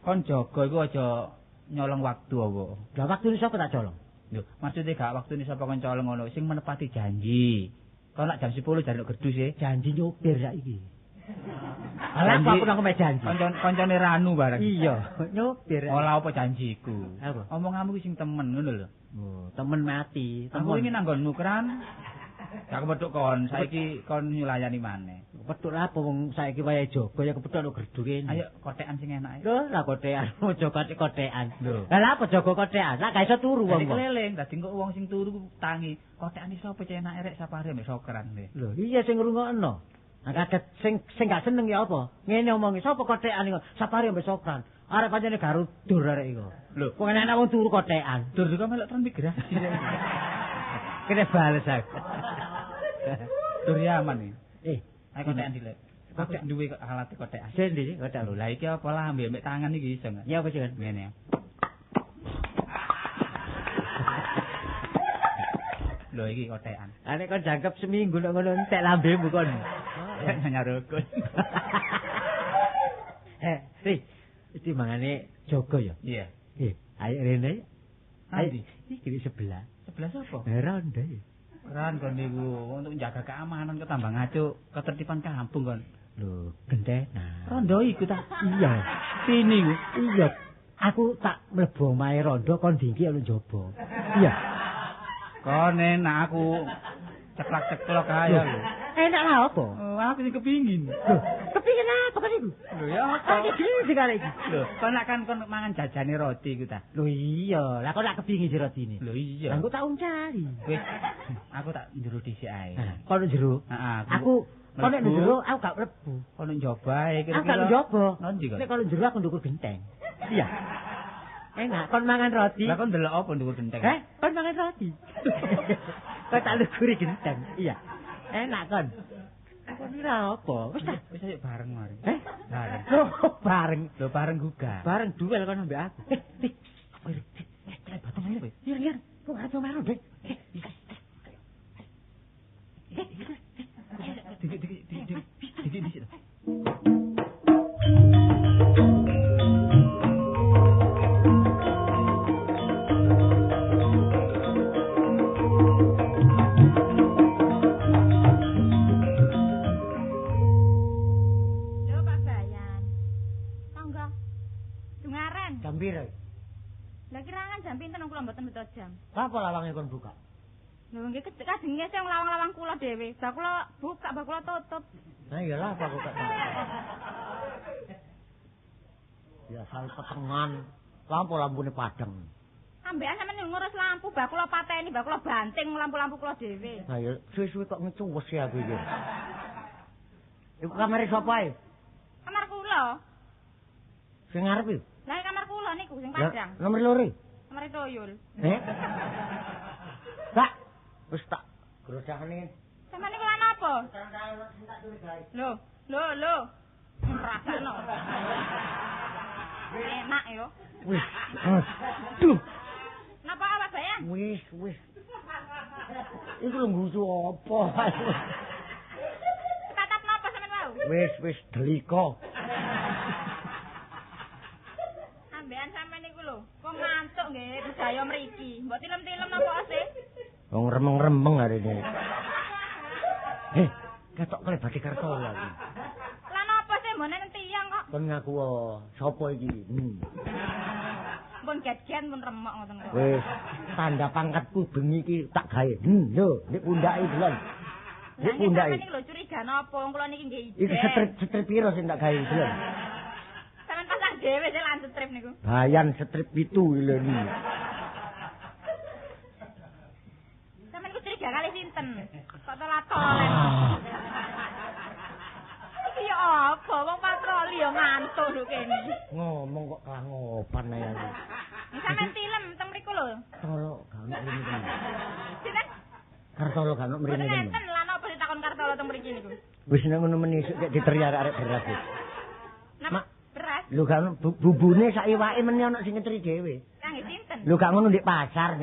Kon jaga iku aja nyolong waktu apa. Lah waktune sapa tak colong? Lho, maksudnya gak waktune sapa kanca ngono sing menepati janji. Kok nak jam 10 jaluk gerdu sih? Janji nyopir saiki. Ala aku nang janji. Kancane Ranu bareng. Iya, nyopir. Ola apa janjiku? Apa? Omonganmu ki sing temen ngono lho. Oh, temen mati. Aku iki nanggonmu kran. Gak kepethuk kon, saiki kon nyulayani maneh. Kepethuk apa wong saiki wayahe jaga ya kepethuk no gerdu kene. Ayo kotekan sing enak. Lho, lah kotekan, ojo kotekan. Lah apa jaga kotekan? Lah gak iso turu wong. Keliling, dadi kok wong sing turu tangi. Kotekan iso apa enak rek sapare mek sokran le. Lho, iya sing ngrungokno. Nah, kaget sing gak seneng ya apa? Ngene omongi, sapa kotekan iku? Sapare mbek sokran. Arek pancene garudur arek iku. Lho, kok enak wong turu kotekan. Dur kok melok tren migrasi. Kene bales aku. Dur yaman iki. Ayo kotekan dilek. Kotek duwe alat kotekan. Sendi kotek. Lho, lah iki apa lah ambek mek tangan iki iso enggak? Ya apa sih? Ngene ya. Lho iki kotekan. Nek kon jangkep seminggu nek ngono entek lambemu kon. Nyarukun. Iki mangane jaga ya. Iya. Ayo rene. Ayo iki di sebelah. Sebelah sapa? Ronda ya. Ran kon niku untuk menjaga keamanan kok tambah ngaco ketertiban kampung kon. Lho, gentenan. Rondo iku ta? Iya. Sini ku. Iya. Aku tak mlebu omahe rondo kon dingki ana njaba. Iya. Kon enak aku ceklak-ceklok ae lho. Enak lah apa? Oh, aku sing kepingin. Lho, kepingin apa kan iku? Lho ya apa? Iki segala iki. Lho, kon nak kan kon mangan jajane roti iku ta. Lho iya, lah kok nak kepingin rotine. Lho iya. Aku tak uncari. Wis, aku tak njero dhisik ae. Kon njero? Heeh, aku kon nek njero aku gak mlebu. Kon njaba ae kira-kira. Aku gak njaba. Nanti kok. Nek kon njero aku ndukur genteng. Iya. Enak, kon mangan roti. Lah kon ndelok apa ndukur genteng? Kon mangan roti. Kok tak lukuri genteng. Iya. Enak kon. Kon ora apa? Wis ta, wis ayo bareng mari. Bareng. Loh, bareng. Lho bareng gugah. Bareng duel kon ambek aku. Batu air kowe. Liar. Kok ora tau meru, Dek. Dik. Piro? Lah kirangan jam pinten kula mboten beto jam. Apa lawange kon buka? Lho nggih kadenge sing lawang-lawang kula dhewe. Lah kula buka, bah kula tutup. Nah iyalah apa kok. Ya sal petengan. Lampu-lampune padang. Ambekan sampeyan ngurus lampu, bah kula pateni, bah kula banting lampu-lampu kula dhewe. Nah ya suwe-suwe kok ngecuwes ya aku iki. Iku kamar sapa ae? Kamar kula. Sing ngarep iki? Lah kamar kula niku sing padang. Nomor loro. Kamar Toyul. Pak, wis tak grosakne. Sampeyan niku lan apa? Lho. Rasakno. Enak yo. Wis. Aduh. Napa awak bayang? Wis. Iku lho ngusu apa? Tatap napa sampeyan wau? Wis deliko. Ambekan sampeyan niku lho, kok ngantuk nggih budaya mriki. Mbok tilem-tilem napa sih? Wong remeng-remeng arene. Ketok klebate Kartola iki. Lah napa sih mbone tiyang kok? Kon ngaku sapa iki? Pun get-get pun remok ngoten kok. Wis, tanda pangkatku bengi iki tak gawe. Lho, nek pundake delon. Nek pundake. Sampeyan iki lho curiga napa? Wong kula niki nggih ijen. Iki strip piro sing tak gawe delon? Sampeyan pasang dhewe sing lan strip niku. Bayan strip 7 lho iki. Sampeyan ku curiga kali sinten? Kok tolat-tolet. Iki ya apa? Wong patroli ya ngantuk lho kene. Ngomong kok kelangopan ae aku. Sampeyan tilem teng mriku lho. Tolo gak ono mrene tenan. Sinten? Kartolo gak ono mrene tenan. Sinten lan apa ditakon Kartolo teng mriki niku? Wis nek ngono menisuk nek diteriak arek beras. Napa? Beras? Lho gak ono bubune sak iwake meneh ono sing ngetri dhewe. Kangge sinten? Lho gak ngono ndek pasar.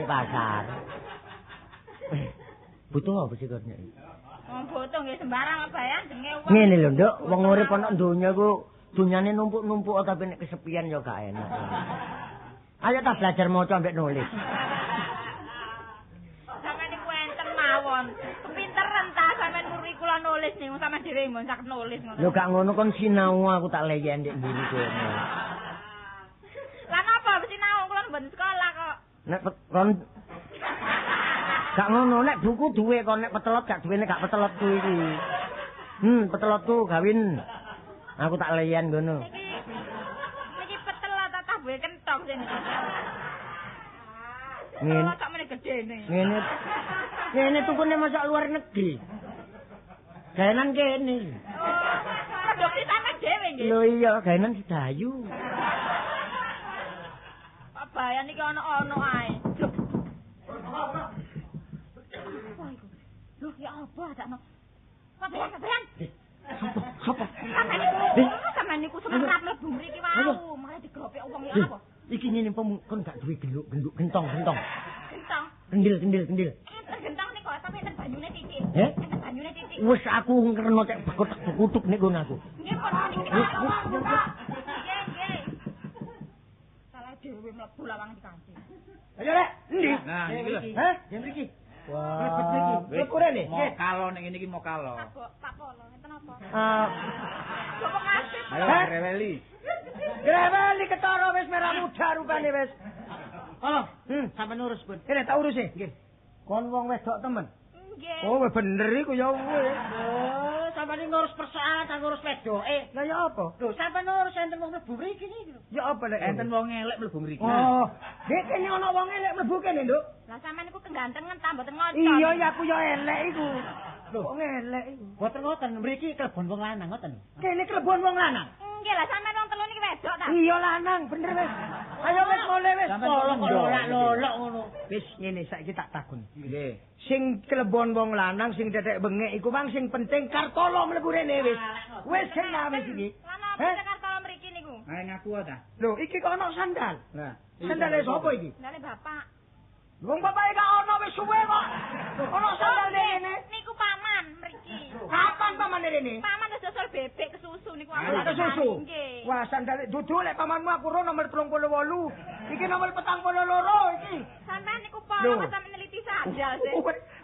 Butuh apa sih kok nek? Wong foto nggih sembarang apa ya jenenge wong. Ngene lho, Nduk, wong urip ana donya ku dunyane numpuk-numpuk tapi nek kesepian ya gak enak. Ayo ta belajar maca ambek nulis. kon. Kepinteran ta sampean muri kula nulis niku sampean dhewe mbon sak nulis ngono. Lho gak ngono kon sinau aku tak leyen ndek mburi kono. Lah napa sinau kula mboten sekolah kok. Nek kon gak ngono nek buku duwe kon nek petelot gak duwene gak petelotku iki. Petelotku gawin. Aku tak leyen ngono. Niki petelot ta duwe kentok sing. Ngene sak meneh gedene. Ngene tukune masak luar negeri. Gaenan kene. Produksi sampean dhewe nggih. Lho iya, gaenan Sedayu. Pak Bayan iki ono-ono ae. Loh, ya apa adakno? Pak Bayan. Sopo? Sampeyan niku semerap mlebu mriki wau, malah digropek wong ya apa? Iki ngene kon gak duwe genduk gentong. Gentong. Kendil. Enten gentong niku tapi enten banyune titik. Enten banyune titik. Wis aku ngerno cek bekutuk nek ngono aku. Nggih, pun niki. Nggih. Salah dhewe mlebu lawang dikancing. Ayo rek, endi? Nah, iki lho. Hah? Yen mriki. Wah, lepure nih. Mau kalo ning ngene iki mau kalo. Pak Polo, enten apa? Bapak ngasih. Ayo greweli. Greweli ketara wis merah muda rupane wis. Oh, sampeyan urus, Bun. Kene tak urus e. Nggih. Kon wong wedok temen. Nggih. Oh, bener iku ya wis. Oh, sampeyan ngurus persoalan ta ngurus wedoke. Lah ya apa? Lho, sampeyan ngurus enten wong mlebu mriki niki lho. Ya apa lek Enten wong elek mlebu mriki. Oh, nek kene ana wong elek mlebu kene, Nduk. Lah sampean niku kegantengan ta mboten ngocok. Iya, ya aku ya elek iku. Lho, kok elek iku. Boten ngoten, mriki klebon wong lanang ngoten. Kene klebon wong lanang. Nggih lah sampean wong telu niki wedok ta? Iya lanang, bener wis. Ayo wis mulai wis. Tolong lolak ngono. Wis ngene saiki tak takon. Nggih. Sing klebon wong lanang sing tetek bengek iku wong sing penting Kartolo mlebu rene wis. Wis sing wis iki. Lah napa Jakarta mriki niku? Ayo ngaku ta. Lho, iki kok ana sandal. Nah, Sandale sapa iki? Sandale bapak. Wong bapake gak ana wis suwe kok. Ana sandal rene. Niku paman mriki. Kapan pamane rene? Paman wis dosol bebek ke susu niku. Ada susu. Nggih. Wah, sandale dudu lek pamanmu aku ro nomor 38. Iki nomor 42 iki. Sampean niku Lho. apa sampean neliti sandal sih.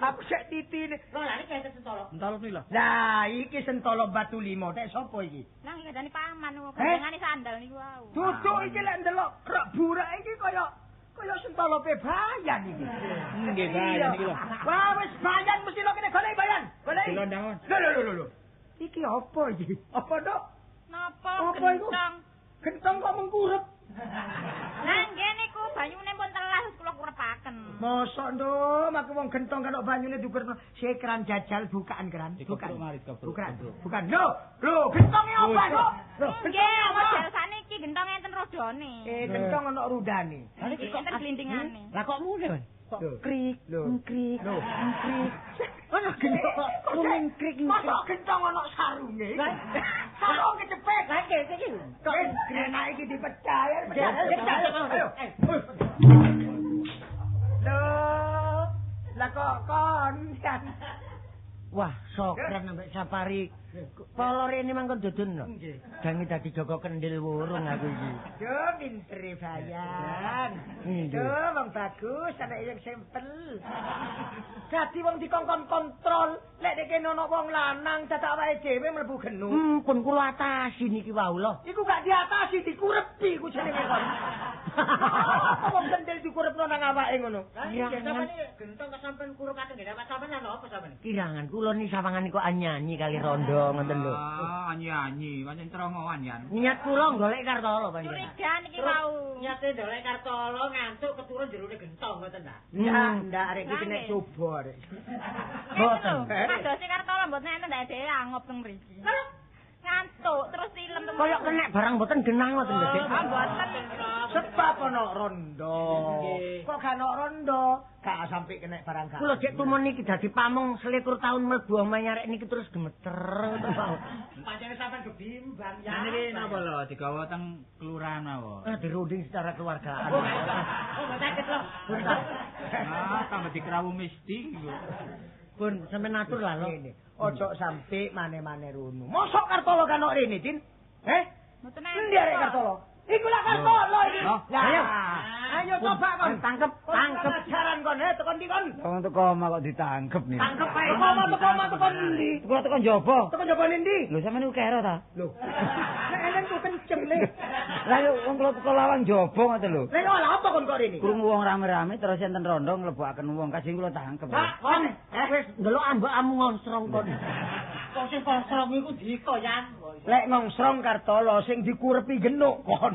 Aku sek titine. Lho, lah iki enten sentolo. entalop iki lho. Lah, iki sentolo batu limo. Nek sapa iki? Nang iki kadane paman niku kandhangane sandal niku wau. Dudu iki lek ndelok krek burak iki kaya sentolope bayan iki. Nggih, bayan iki lho. Wah, wis bayan mesti lo kene golek bayan. Golek. Dilondangon. Lho. Iki apa iki? Apa, Dok? Napa Apa iku? gentong? Gentong kok mengkurep. Lah nggih niku banyune pun telas kula kurepaken. Mosok, Nduk, mak wong gentong kalau banyune diukurno keran jajal bukaan keran. Dikepruk mari, dikepruk. Bukan. Lho, gentonge apa, Dok? Lho, Nggih, model saniki gentong enten rodone. Gentong ana rudane. Niki enten glindingane. Lah kok mule, Bun? Kok Krik, krik. Lho. Ana gentong kok krik. Mosok gentong ana sarunge. Sarung kecepet. Lah iki. Kok grenak iki dipecah ya. Ayo. Loh, lah kok kon kan. Wah, sokren ambek safari. Polor ini mangkon dudun lho. Gangi dadi Joko Kendil wurung aku iki. Yo pintere bayan. Yo wong bagus, ana yang sampel. Dadi wong dikongkon kontrol, lek nek kene ana wong lanang dadak awake dhewe mlebu genu. Pun kula atasi niki wau lho. Iku gak diatasi, dikurepi ku jenenge kon. Wong kendel dikurepno nang awake ngono. Sampeyan gentong kesampean kurupake nggih dapat sampean apa sampean? Kirangan kula ni sawangan niku anyanyi kali rondo ngoten lho. Ah, nyanyi, pancen terongoan yan. Niat kula golek Kartolo panjenengan. Curiga niki wau. Nyate ndolek Kartolo ngantuk keturun jerone gentong ngoten ta? Ndak arek iki kena coba arek. Boten. Padose Kartolo mboten enten ndak dhewe angop teng mriki. Ngantuk terus silem teng. Kaya kena barang boten genang ngoten lho, Dik. Ah mboten iki. Sebab ana rondo. Kok gak ana rondo? Gak sampai kena barang gak. Kula cek tumun niki dadi pamong selikur tahun mlebu omahe arek niki terus gemeter terus. Pancene sampean gebimbang ya. Niki napa lho digawa teng kelurahan mawon. Dirunding secara keluargaan. Oh, sakit lho. Ah, tambah dikrawu mesti iku. Pun sampeyan atur lah lho. Ngene. Ojo sampai mane-mane runu. Mosok Kartolo kan kok rene, Din? Mboten Endi arek Kartolo? Iku lak Kartolo iki. Ayo. Ayo coba kon Tangkep. Jaran kon tekan ndi kon? Wong teko omah kok ditangkep nih. Tangkep ae. Tekan ndi? Kula tekan njaba. Tekan njaba ndi? Lho sampeyan niku kero ta? Lho. Nek elen ku kenceng le. Lah yo wong kula teko lawang njaba ngoten lho. Lha lha apa kon kok rene? Krungu wong rame-rame terus enten rondo nglebokaken wong kasih kula tangkep. Kon wis ndelok ambekmu ngonsrong kon. Kok sing konsrong iku dikoyan. Lek ngongsrong Kartolo sing dikurepi genuk kon.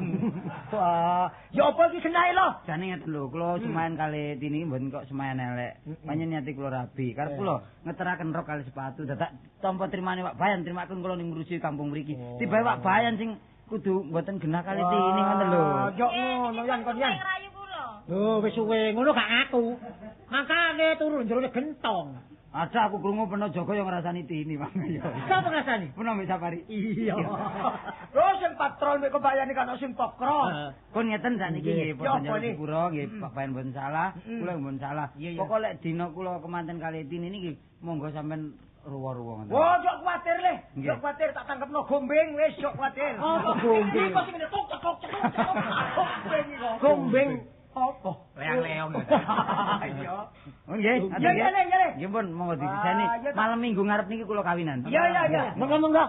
Wah, ya apa iki genahe lho? Jane ngeten lho, kula semayan kali tini mboten kok semayan elek. Panjen niati kula rabi. Karep kula ngeteraken rok kali sepatu dadak tampa trimane Pak Bayan trimaken kula ning ngurusi kampung mriki. Tibae Pak Bayan sing kudu mboten genah kali tini ngoten lho. Yo ngono yan kon yan. Rayu kula. Lho wis suwe ngono gak aku. Makane turu jerone gentong. Ada aku krungu peno Joko yang ngrasani tini Mang. Sapa ngrasani? Peno mbek Sapari. Iya. Lho sing patrol mek kebayani kan sing pokro. Kon ngeten sakniki nggih Ya, padha apa nih? Jepuro nggih Pak Bayan mboten salah, kula mboten salah. Iya, iya. Pokok lek dina kula kemanten kali tini niki monggo sampean ruwa-ruwa ngoten. Wah, jok kuwatir le. Nggih. Jok kuwatir tak tangkepno gombeng wis jok kuwatir. Apa gombeng? Iki kok sing ngene tok tok tok gombeng iki. Gombeng. Apa? Leang-leong. Iya. Oh nggih, Ya ya le, ya le. nggih pun monggo diseni. Ah, iya, tak. Malam Minggu ngarep niki kula kawinan. Ya ya ya. Monggo-monggo.